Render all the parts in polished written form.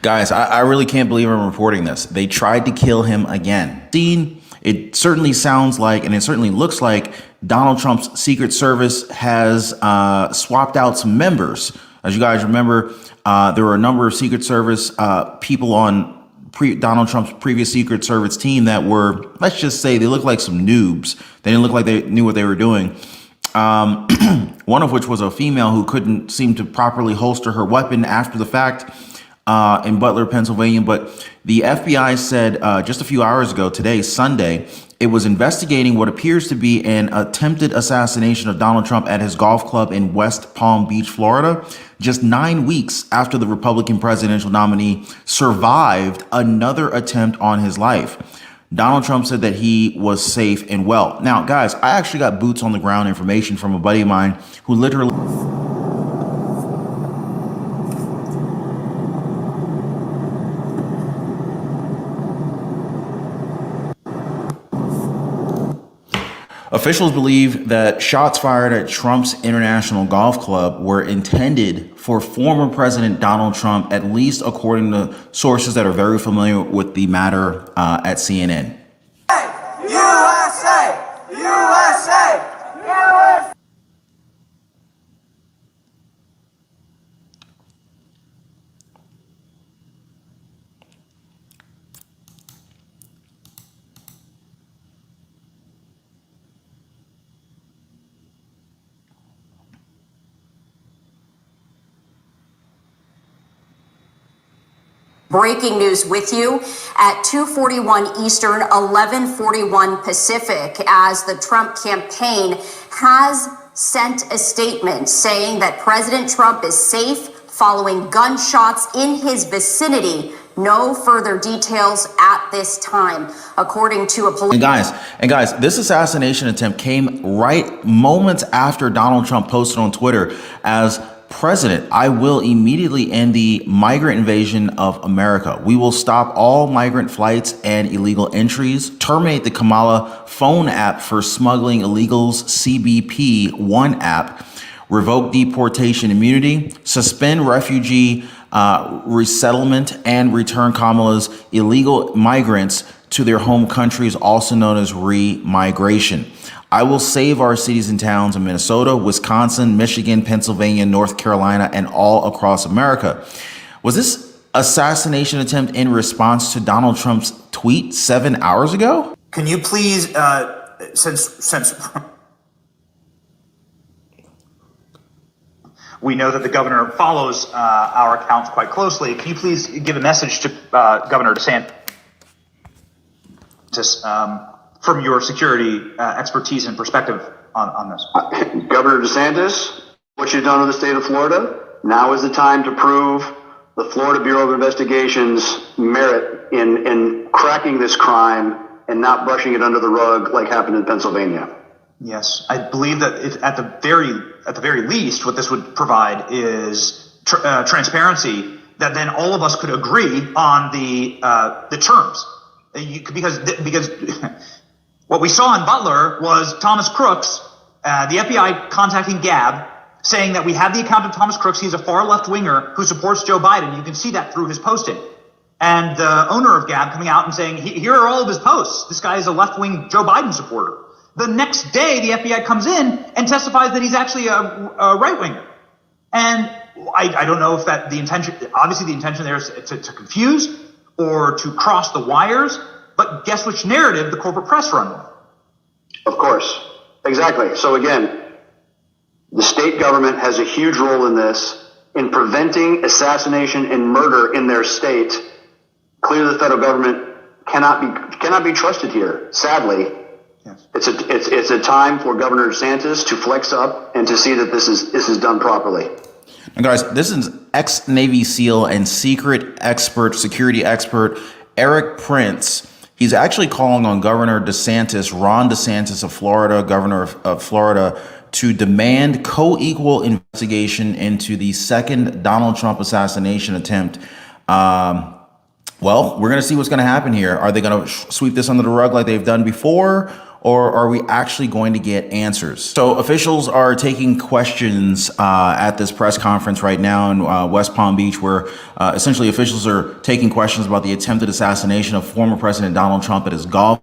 Guys, I really can't believe I'm reporting this. They tried to kill him again. It certainly sounds like, and it certainly looks like, Donald Trump's Secret Service has swapped out some members. As you guys remember, there were a number of Secret Service people on Donald Trump's previous Secret Service team that were, let's just say, they looked like some noobs. They didn't look like they knew what they were doing. One of which was a female who couldn't seem to properly holster her weapon after the fact in Butler, Pennsylvania. But the FBI said just a few hours ago, today, Sunday, it was investigating what appears to be an attempted assassination of Donald Trump at his golf club in West Palm Beach, Florida, just 9 weeks after the Republican presidential nominee survived another attempt on his life. Donald Trump said that he was safe and well. Now, guys, I actually got boots on the ground information from a buddy of mine who literally... Officials believe that shots fired at Trump's International Golf Club were intended for former President Donald Trump, at least according to sources that are very familiar with the matter at CNN. USA! USA! USA! Breaking news with you at 2:41 Eastern, 11:41 Pacific, as the Trump campaign has sent a statement saying that President Trump is safe following gunshots in his vicinity. No further details at this time, according to a police. And guys, this assassination attempt came right moments after Donald Trump posted on Twitter as president, I will immediately end the migrant invasion of America. We will stop all migrant flights and illegal entries, terminate the Kamala phone app for smuggling illegals, CBP One app, revoke deportation immunity, suspend refugee resettlement, and return Kamala's illegal migrants to their home countries, also known as re-migration. I will save our cities and towns in Minnesota, Wisconsin, Michigan, Pennsylvania, North Carolina, and all across America. Was this assassination attempt in response to Donald Trump's tweet 7 hours ago? Can you please, since we know that the governor follows our accounts quite closely, can you please give a message to Governor DeSantis from your security expertise and perspective on this? Governor DeSantis, what you've done with the state of Florida, now is the time to prove the Florida Bureau of Investigation's merit in cracking this crime and not brushing it under the rug like happened in Pennsylvania. Yes, I believe that at the very least, what this would provide is transparency, that then all of us could agree on the terms. Because what we saw in Butler was Thomas Crooks, the FBI contacting Gab, saying that we have the account of Thomas Crooks. He's a far left winger who supports Joe Biden. You can see that through his posting. And the owner of Gab coming out and saying, here are all of his posts. This guy is a left wing Joe Biden supporter. The next day, the FBI comes in and testifies that he's actually a right winger. And I don't know if that obviously the intention there is to confuse or to cross the wires. But guess which narrative the corporate press run with? Of course. Exactly. So again, the state government has a huge role in this, in preventing assassination and murder in their state. Clearly, the federal government cannot be trusted here. Sadly, yes. It's a time for Governor DeSantis to flex up and to see that this is done properly. And guys, this is ex-Navy SEAL and secret expert, security expert, Eric Prince. He's actually calling on Governor DeSantis, Ron DeSantis of Florida, governor of Florida, to demand co-equal investigation into the second Donald Trump assassination attempt. Well, we're going to see what's going to happen here. Are they going to sweep this under the rug like they've done before? or are we actually going to get answers? So officials are taking questions at this press conference right now in West Palm Beach, where essentially officials are taking questions about the attempted assassination of former President Donald Trump at his golf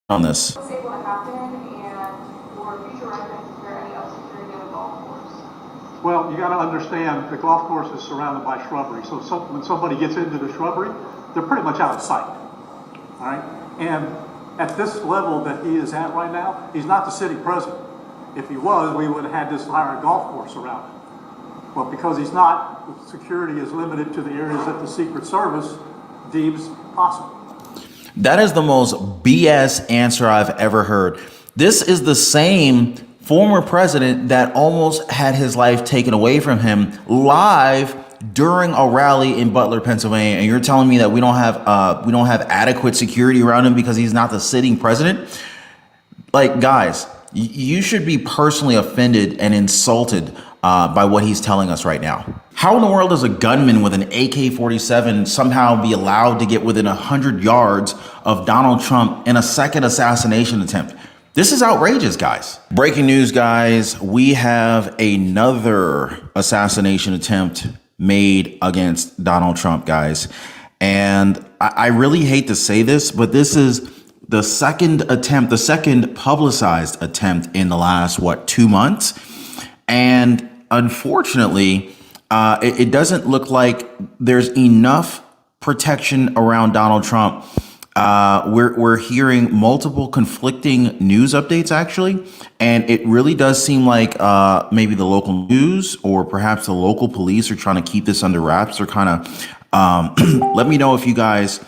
on this. Well, you got to understand the golf course is surrounded by shrubbery. So when somebody gets into the shrubbery, they're pretty much out of sight. All right. And at this level that he is at right now, he's not the sitting president. If he was, we would have had this entire golf course around him. Well, because he's not, security is limited to the areas that the Secret Service deems possible. That is the most BS answer I've ever heard. This is the same former president that almost had his life taken away from him live during a rally in Butler, Pennsylvania, and you're telling me that we don't have adequate security around him because he's not the sitting president? Like, guys, you should be personally offended and insulted by what he's telling us right now. How in the world does a gunman with an AK-47 somehow be allowed to get within 100 yards of Donald Trump in a second assassination attempt? This is outrageous, guys. Breaking news, guys. We have another assassination attempt made against Donald Trump, guys. And I really hate to say this, but this is the second attempt, the second publicized attempt in the last, 2 months. And unfortunately, it doesn't look like there's enough protection around Donald Trump. We're hearing multiple conflicting news updates, actually, and it really does seem like maybe the local news or perhaps the local police are trying to keep this under wraps. They're kind of let me know if you guys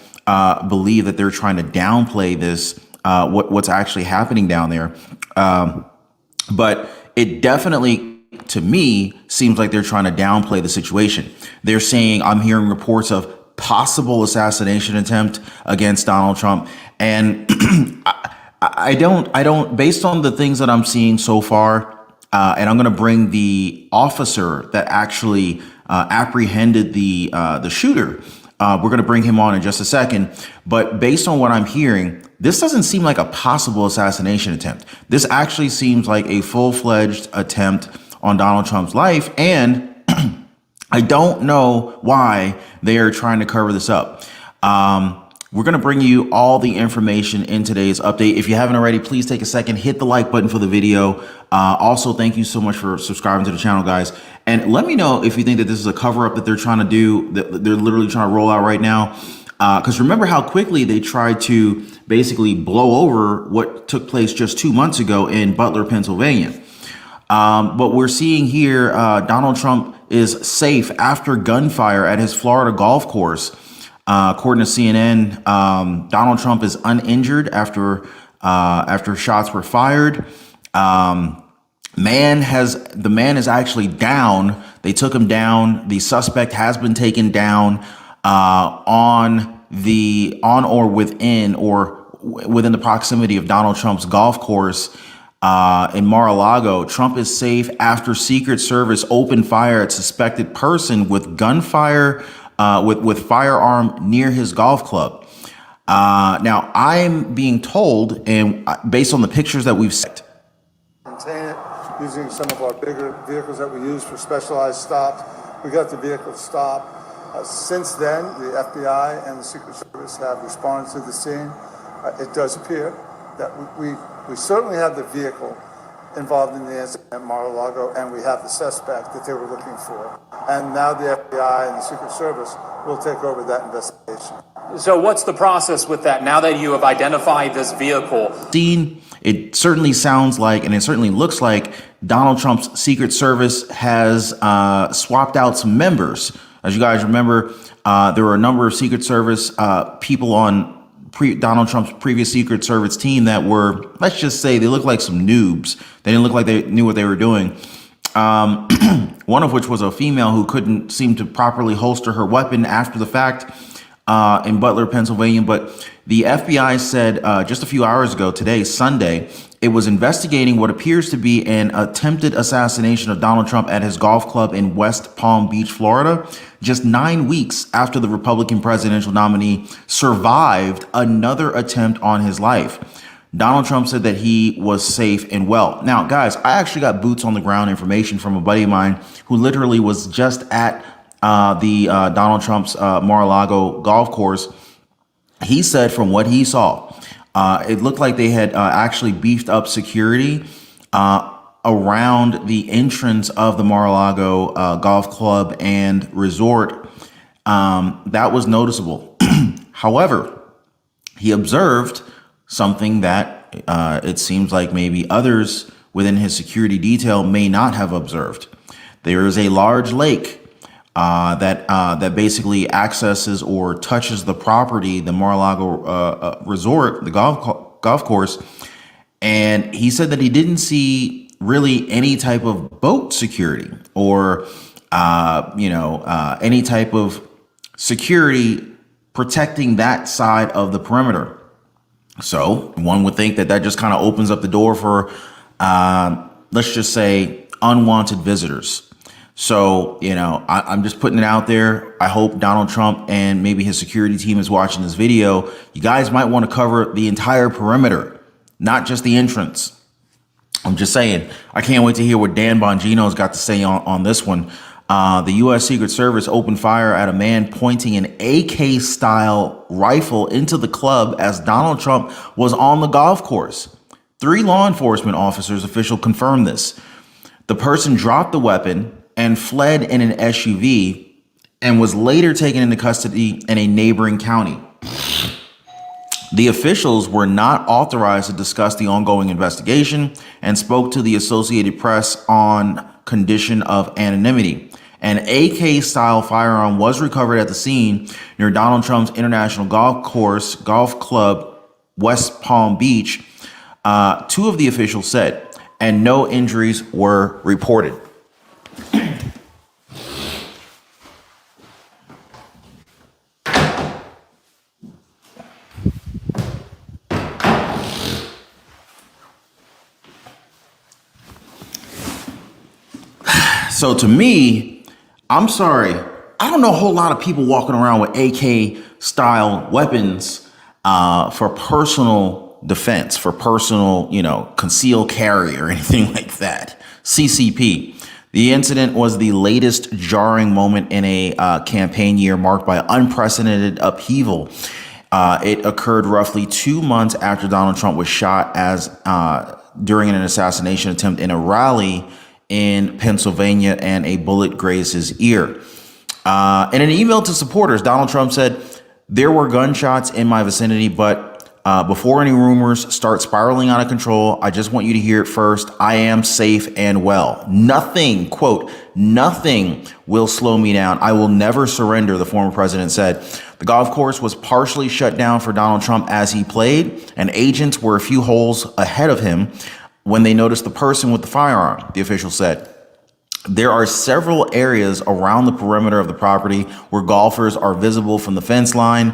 believe that they're trying to downplay this, what's actually happening down there. But it definitely, to me, seems like they're trying to downplay the situation. They're saying, I'm hearing reports of possible assassination attempt against Donald Trump. And I don't, based on the things that I'm seeing so far, and I'm going to bring the officer that actually apprehended the shooter. We're going to bring him on in just a second. But based on what I'm hearing, this doesn't seem like a possible assassination attempt. This actually seems like a full-fledged attempt on Donald Trump's life. And I don't know why they are trying to cover this up. We're going to bring you all the information in today's update. If you haven't already, please take a second, hit the like button for the video. Also, thank you so much for subscribing to the channel, guys. And let me know if you think that this is a cover up that they're trying to do, that they're literally trying to roll out right now. Because remember how quickly they tried to basically blow over what took place just 2 months ago in Butler, Pennsylvania. But we're seeing here, Donald Trump is safe after gunfire at his Florida golf course. According to CNN, Donald Trump is uninjured after shots were fired. The man is actually down. They took him down. The suspect has been taken down on or within the proximity of Donald Trump's golf course in Mar-a-Lago. Trump is safe after Secret Service opened fire at suspected person with gunfire, with firearm near his golf club. Now, I'm being told, and based on the pictures that we've seen, contain it using some of our bigger vehicles that we use for specialized stops. We got the vehicle stopped. Since then, the FBI and the Secret Service have responded to the scene. It does appear that we certainly have the vehicle involved in the incident at Mar-a-Lago, and we have the suspect that they were looking for. And now the FBI and the Secret Service will take over that investigation. So what's the process with that now that you have identified this vehicle? It certainly sounds like, and it certainly looks like, Donald Trump's Secret Service has swapped out some members. As you guys remember, there were a number of Secret Service people on Donald Trump's previous Secret Service team that were, let's just say, they looked like some noobs. They didn't look like they knew what they were doing. One of which was a female who couldn't seem to properly holster her weapon after the fact in Butler, Pennsylvania. But the FBI said just a few hours ago, today, Sunday, it was investigating what appears to be an attempted assassination of Donald Trump at his golf club in West Palm Beach, Florida, just 9 weeks after the Republican presidential nominee survived another attempt on his life. Donald Trump said that he was safe and well. Now, guys, I actually got boots on the ground information from a buddy of mine who literally was just at the Donald Trump's Mar-a-Lago golf course. He said from what he saw, it looked like they had actually beefed up security around the entrance of the Mar-a-Lago golf club and resort. That was noticeable. However, he observed something that it seems like maybe others within his security detail may not have observed. There is a large lake that basically accesses or touches the property, the Mar-a-Lago resort, the golf course. And he said that he didn't see really any type of boat security or, any type of security protecting that side of the perimeter. So one would think that that just kind of opens up the door for, let's just say, unwanted visitors. So, I'm just putting it out there. I hope Donald Trump and maybe his security team is watching this video. You guys might want to cover the entire perimeter, not just the entrance. I'm just saying, I can't wait to hear what Dan Bongino's got to say on this one. The U.S. Secret Service opened fire at a man pointing an AK-style rifle into the club as Donald Trump was on the golf course. 3 law enforcement officers official confirmed this. The person dropped the weapon and fled in an SUV and was later taken into custody in a neighboring county. The officials were not authorized to discuss the ongoing investigation and spoke to the Associated Press on condition of anonymity. An AK-style firearm was recovered at the scene near Donald Trump's International Golf Club, West Palm Beach, 2 of the officials said, and no injuries were reported. So to me, I'm sorry, I don't know a whole lot of people walking around with AK-style weapons for personal defense, for personal, concealed carry or anything like that. CCP. The incident was the latest jarring moment in a campaign year marked by unprecedented upheaval. It occurred roughly 2 months after Donald Trump was shot during an assassination attempt in a rally in Pennsylvania, and a bullet grazed his ear. In an email to supporters, Donald Trump said, "There were gunshots in my vicinity, but before any rumors start spiraling out of control, I just want you to hear it first. I am safe and well. Nothing, quote, nothing will slow me down. I will never surrender," the former president said. The golf course was partially shut down for Donald Trump as he played, and agents were a few holes ahead of him when they noticed the person with the firearm, the official said. There are several areas around the perimeter of the property where golfers are visible from the fence line.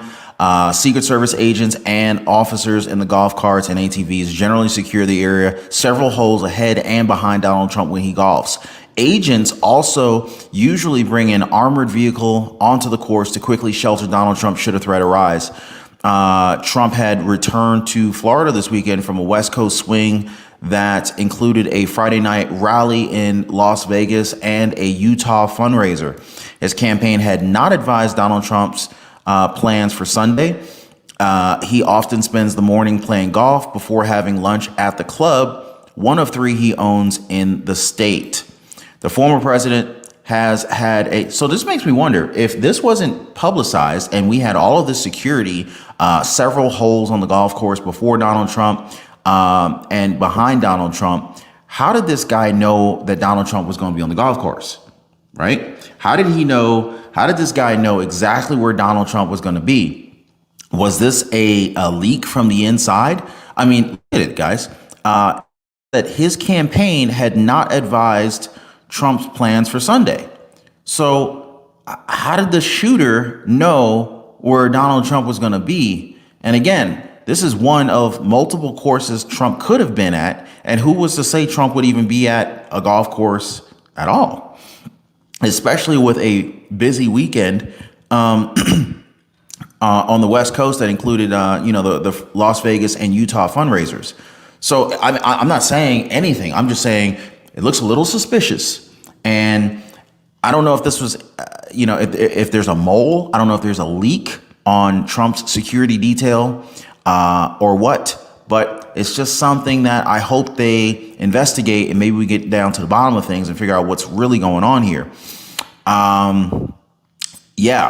Secret Service agents and officers in the golf carts and ATVs generally secure the area several holes ahead and behind Donald Trump when he golfs. Agents also usually bring an armored vehicle onto the course to quickly shelter Donald Trump should a threat arise. Trump had returned to Florida this weekend from a West Coast swing that included a Friday night rally in Las Vegas and a Utah fundraiser. His campaign had not advised Donald Trump's plans for Sunday. He often spends the morning playing golf before having lunch at the club, one of 3 he owns in the state. The former president has had so this makes me wonder if this wasn't publicized and we had all of this security, several holes on the golf course before Donald Trump, and behind Donald Trump, how did this guy know that Donald Trump was going to be on the golf course, right? How did this guy know exactly where Donald Trump was going to be? Was this a leak from the inside? I mean, look at it, guys. That his campaign had not advised Trump's plans for Sunday. So how did the shooter know where Donald Trump was going to be? And again, this is one of multiple courses Trump could have been at. And who was to say Trump would even be at a golf course at all, especially with a busy weekend. on the West Coast that included, the Las Vegas and Utah fundraisers. So I'm not saying anything. I'm just saying it looks a little suspicious. And I don't know if this was, if there's a mole. I don't know if there's a leak on Trump's security detail or what. But it's just something that I hope they investigate, and maybe we get down to the bottom of things and figure out what's really going on here.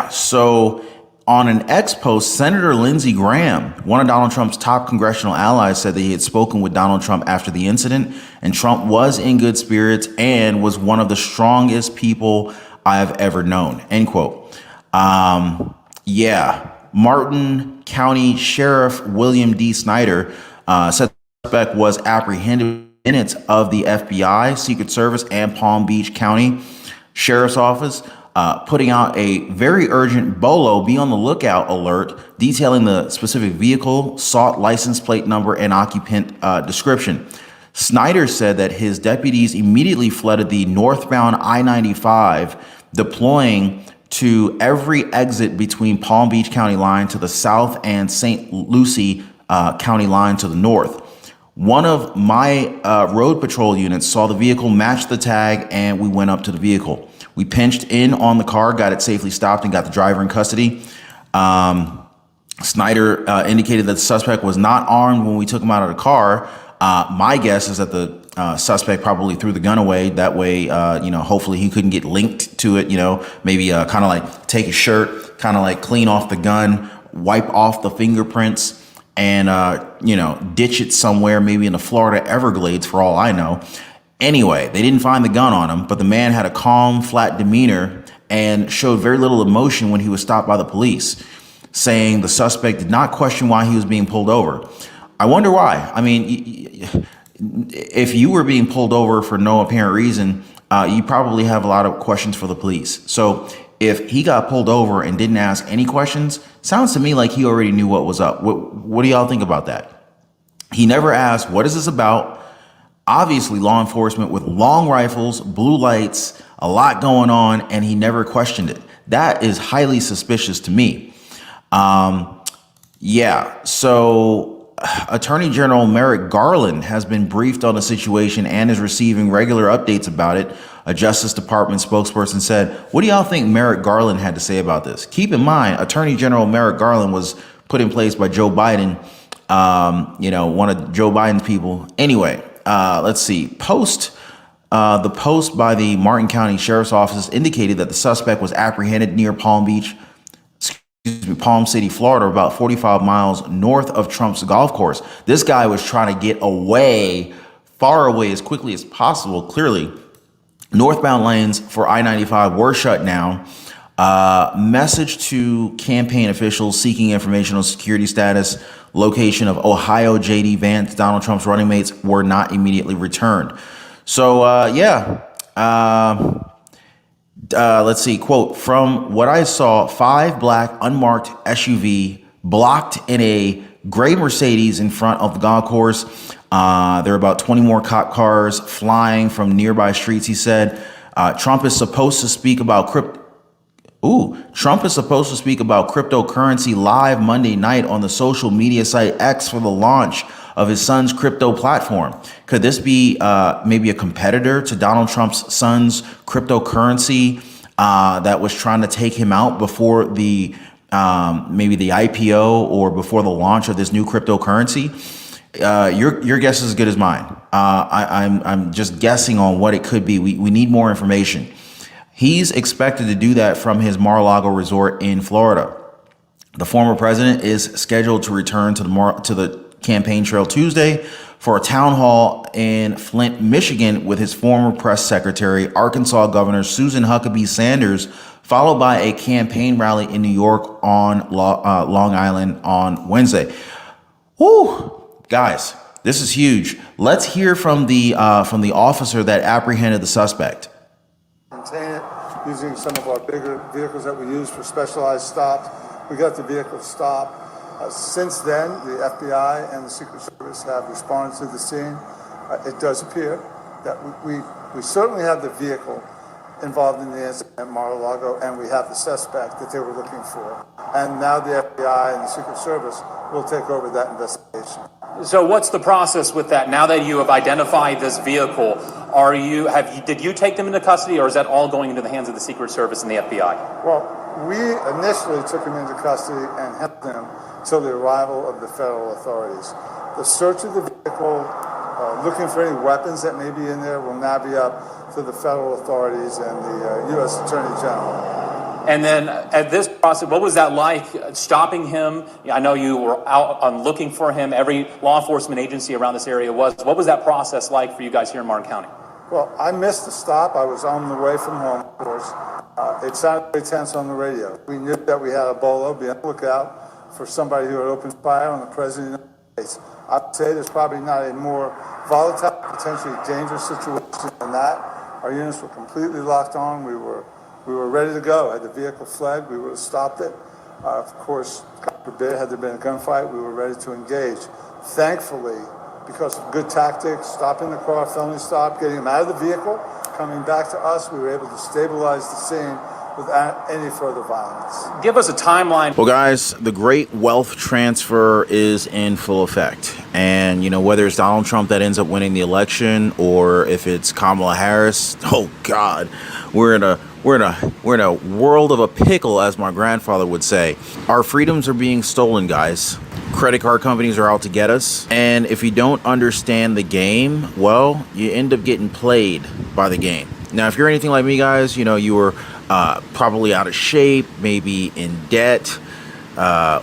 So on an X post, Senator Lindsey Graham, one of Donald Trump's top congressional allies, said that he had spoken with Donald Trump after the incident, and Trump was in good spirits and was one of the strongest people I have ever known, end quote. Martin County Sheriff William D. Snyder said the suspect was apprehended minutes of the FBI, Secret Service, and Palm Beach County Sheriff's Office putting out a very urgent BOLO, be on the lookout alert, detailing the specific vehicle, sought license plate number, and occupant description. Snyder said that his deputies immediately flooded the northbound I-95, deploying to every exit between Palm Beach County line to the south and St. Lucie County line to the north. One of my road patrol units saw the vehicle match the tag, and we went up to the vehicle. We pinched in on the car, got it safely stopped, and got the driver in custody. Snyder indicated that the suspect was not armed when we took him out of the car. My guess is that the suspect probably threw the gun away. That way, hopefully he couldn't get linked to it, maybe kind of like take his shirt, kind of like clean off the gun, wipe off the fingerprints, and, ditch it somewhere, maybe in the Florida Everglades for all I know. Anyway, they didn't find the gun on him, but the man had a calm, flat demeanor and showed very little emotion when he was stopped by the police, saying the suspect did not question why he was being pulled over. I wonder why. I mean, if you were being pulled over for no apparent reason, you probably have a lot of questions for the police. So if he got pulled over and didn't ask any questions, sounds to me like he already knew what was up. What do y'all think about that? He never asked, what is this about? Obviously, law enforcement with long rifles, blue lights, a lot going on, and he never questioned it. That is highly suspicious to me. So Attorney General Merrick Garland has been briefed on the situation and is receiving regular updates about it. A Justice Department spokesperson said, what do y'all think Merrick Garland had to say about this? Keep in mind, Attorney General Merrick Garland was put in place by Joe Biden, one of Joe Biden's people. Anyway, let's see. The post by the Martin County Sheriff's Office indicated that the suspect was apprehended near Palm City, Florida, about 45 miles north of Trump's golf course. This guy was trying to get away, far away, as quickly as possible. Clearly, northbound lanes for I-95 were shut down. Message to campaign officials seeking information on security status, location of Ohio J.D. Vance, Donald Trump's running mates, were not immediately returned. So, let's see, quote, from what I saw, 5 black unmarked SUV blocked in a gray Mercedes in front of the golf course. There are about 20 more cop cars flying from nearby streets, he said. Trump is supposed to speak about cryptocurrency live Monday night on the social media site X for the launch of his son's crypto platform. Could this be maybe a competitor to Donald Trump's son's cryptocurrency that was trying to take him out before the maybe the IPO or before the launch of this new cryptocurrency? Your guess is as good as mine. I'm just guessing on what it could be. We need more information. He's expected to do that from his Mar-a-Lago resort in Florida. The former president is scheduled to return to the campaign trail Tuesday for a town hall in Flint, Michigan, with his former press secretary, Arkansas Governor Susan Huckabee Sanders, followed by a campaign rally in New York on Long Island on Wednesday. Whew, guys, this is huge. Let's hear from the officer that apprehended the suspect. Contain it using some of our bigger vehicles that we use for specialized stops. We got the vehicle stopped. Since then, the FBI and the Secret Service have responded to the scene. It does appear that we certainly have the vehicle involved in the incident at Mar-a-Lago, and we have the suspect that they were looking for. And now the FBI and the Secret Service will take over that investigation. So what's the process with that? Now that you have identified this vehicle, did you take them into custody, or is that all going into the hands of the Secret Service and the FBI? Well, we initially took him into custody and held him till the arrival of the federal authorities. The search of the vehicle, looking for any weapons that may be in there, will now be up to the federal authorities and the U.S. Attorney General. And then at this process, what was that like, stopping him? I know you were out on looking for him. Every law enforcement agency around this area was. What was that process like for you guys here in Martin County? Well, I missed the stop. I was on the way from home, of course. It sounded very tense on the radio. We knew that we had a bolo, be on the lookout for somebody who had opened fire on the President of the United States. I'd say there's probably not a more volatile, potentially dangerous situation than that. Our units were completely locked on. We were ready to go. Had the vehicle fled, we would have stopped it. Of course, God forbid, had there been a gunfight, we were ready to engage. Thankfully, because of good tactics, stopping the car, felony stop, getting him out of the vehicle, coming back to us, we were able to stabilize the scene without any further violence. Give us a timeline. Well, guys, the great wealth transfer is in full effect. And, you know, whether it's Donald Trump that ends up winning the election or if it's Kamala Harris, oh, God, we're in a world of a pickle, as my grandfather would say. Our freedoms are being stolen, guys. Credit card companies are out to get us. And if you don't understand the game, well, you end up getting played by the game. Now, if you're anything like me, guys, you know, you were probably out of shape, maybe in debt,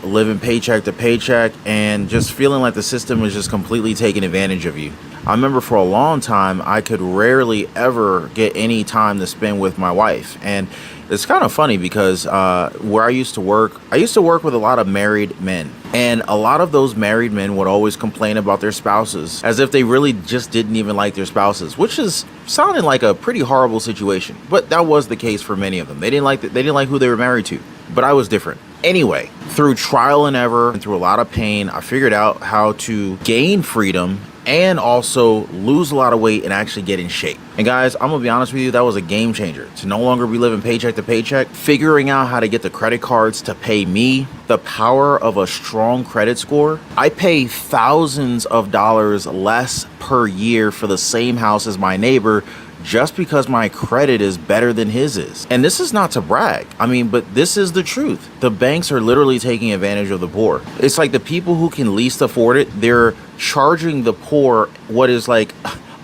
living paycheck to paycheck, and just feeling like the system is just completely taking advantage of you. I remember for a long time, I could rarely ever get any time to spend with my wife. And it's kind of funny because where I used to work with a lot of married men. And a lot of those married men would always complain about their spouses as if they really just didn't even like their spouses, which is sounding like a pretty horrible situation. But that was the case for many of them. They didn't like who they were married to. But I was different. Anyway, through trial and error and through a lot of pain, I figured out how to gain freedom and also lose a lot of weight and actually get in shape. And guys, I'm gonna be honest with you, that was a game changer. To no longer be living paycheck to paycheck, figuring out how to get the credit cards to pay me, the power of a strong credit score. I pay thousands of dollars less per year for the same house as my neighbor just because my credit is better than his is. And this is not to brag. I mean, but this is the truth. The banks are literally taking advantage of the poor. It's like the people who can least afford it, they're charging the poor what is like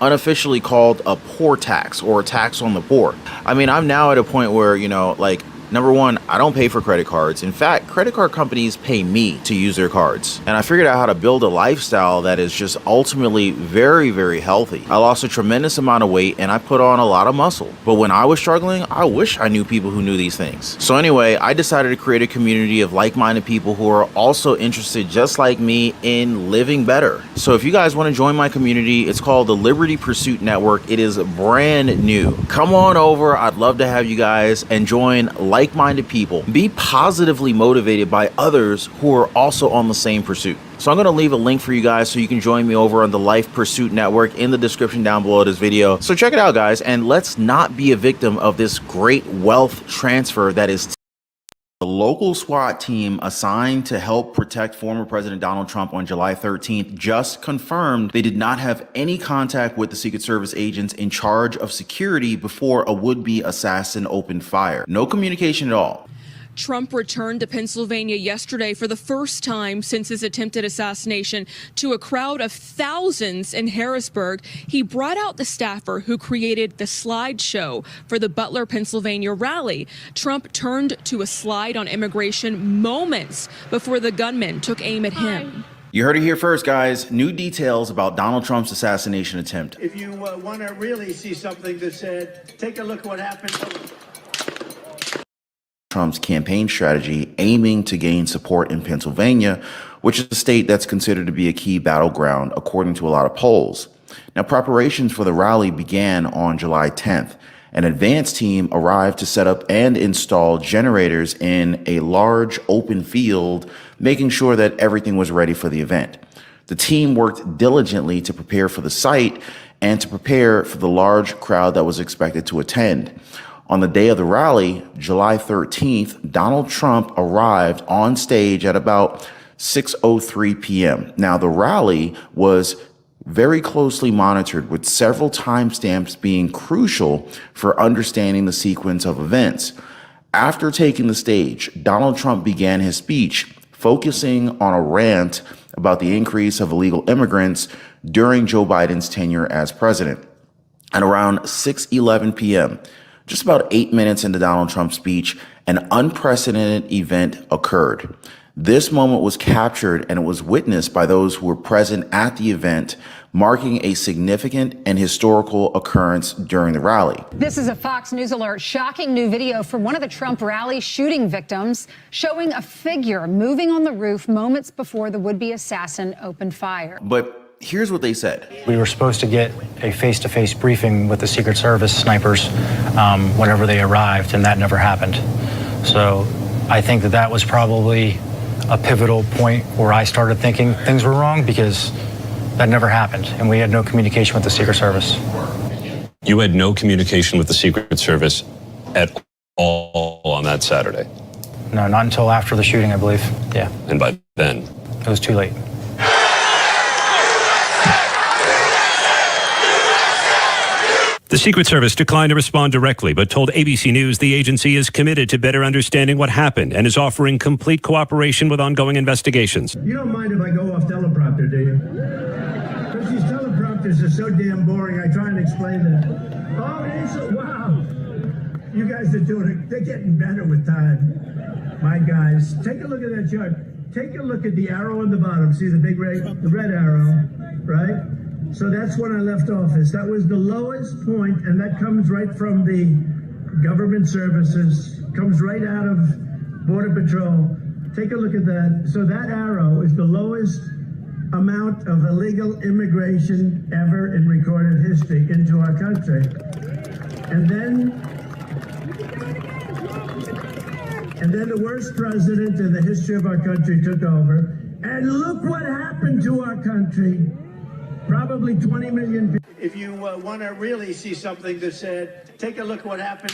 unofficially called a poor tax or a tax on the poor. I mean, I'm now at a point where, you know, like, number one, I don't pay for credit cards. In fact, credit card companies pay me to use their cards. And I figured out how to build a lifestyle that is just ultimately very, very healthy. I lost a tremendous amount of weight and I put on a lot of muscle. But when I was struggling, I wish I knew people who knew these things. So anyway, I decided to create a community of like-minded people who are also interested, just like me, in living better. So if you guys want to join my community, it's called the Liberty Pursuit Network. It is brand new. Come on over. I'd love to have you guys and join like-minded people. Be positively motivated by others who are also on the same pursuit. So I'm going to leave a link for you guys so you can join me over on the Life Pursuit Network in the description down below this video. So check it out, guys, and let's not be a victim of this great wealth transfer that is. The local SWAT team assigned to help protect former President Donald Trump on July 13th just confirmed they did not have any contact with the Secret Service agents in charge of security before a would-be assassin opened fire. No communication at all. Trump returned to Pennsylvania yesterday for the first time since his attempted assassination to a crowd of thousands in Harrisburg. He brought out the staffer who created the slideshow for the Butler, Pennsylvania rally. Trump turned to a slide on immigration moments before the gunman took aim at him. You heard it here first, guys. New details about Donald Trump's assassination attempt. If you want to really see something that said, take a look at what happened. Trump's campaign strategy aiming to gain support in Pennsylvania, which is a state that's considered to be a key battleground according to a lot of polls. Now, preparations for the rally began on July 10th. An advance team arrived to set up and install generators in a large open field, making sure that everything was ready for the event. The team worked diligently to prepare for the site and to prepare for the large crowd that was expected to attend. On the day of the rally, July 13th, Donald Trump arrived on stage at about 6:03 p.m. Now, the rally was very closely monitored, with several timestamps being crucial for understanding the sequence of events. After taking the stage, Donald Trump began his speech, focusing on a rant about the increase of illegal immigrants during Joe Biden's tenure as president. At around 6:11 p.m., just about 8 minutes into Donald Trump's speech, an unprecedented event occurred. This moment was captured and it was witnessed by those who were present at the event, marking a significant and historical occurrence during the rally. This is a Fox News alert. Shocking new video from one of the Trump rally shooting victims showing a figure moving on the roof moments before the would-be assassin opened fire. But here's what they said. We were supposed to get a face-to-face briefing with the Secret Service snipers whenever they arrived, and that never happened. So I think that was probably a pivotal point where I started thinking things were wrong, because that never happened, and we had no communication with the Secret Service. You had no communication with the Secret Service at all on that Saturday? No, not until after the shooting, I believe. Yeah. And by then? It was too late. The Secret Service declined to respond directly, but told ABC News the agency is committed to better understanding what happened and is offering complete cooperation with ongoing investigations. You don't mind if I go off teleprompter, do you? Because these teleprompters are so damn boring, I try and explain that. Oh, it is? Wow. You guys are doing it. They're getting better with time. My guys, take a look at that chart. Take a look at the arrow on the bottom. See the big red arrow, right? So that's when I left office. That was the lowest point, and that comes right from the government services, comes right out of Border Patrol. Take a look at that. So that arrow is the lowest amount of illegal immigration ever in recorded history into our country. And then the worst president in the history of our country took over. And look what happened to our country. Probably 20 million people. If you want to really see something that said, take a look what happened.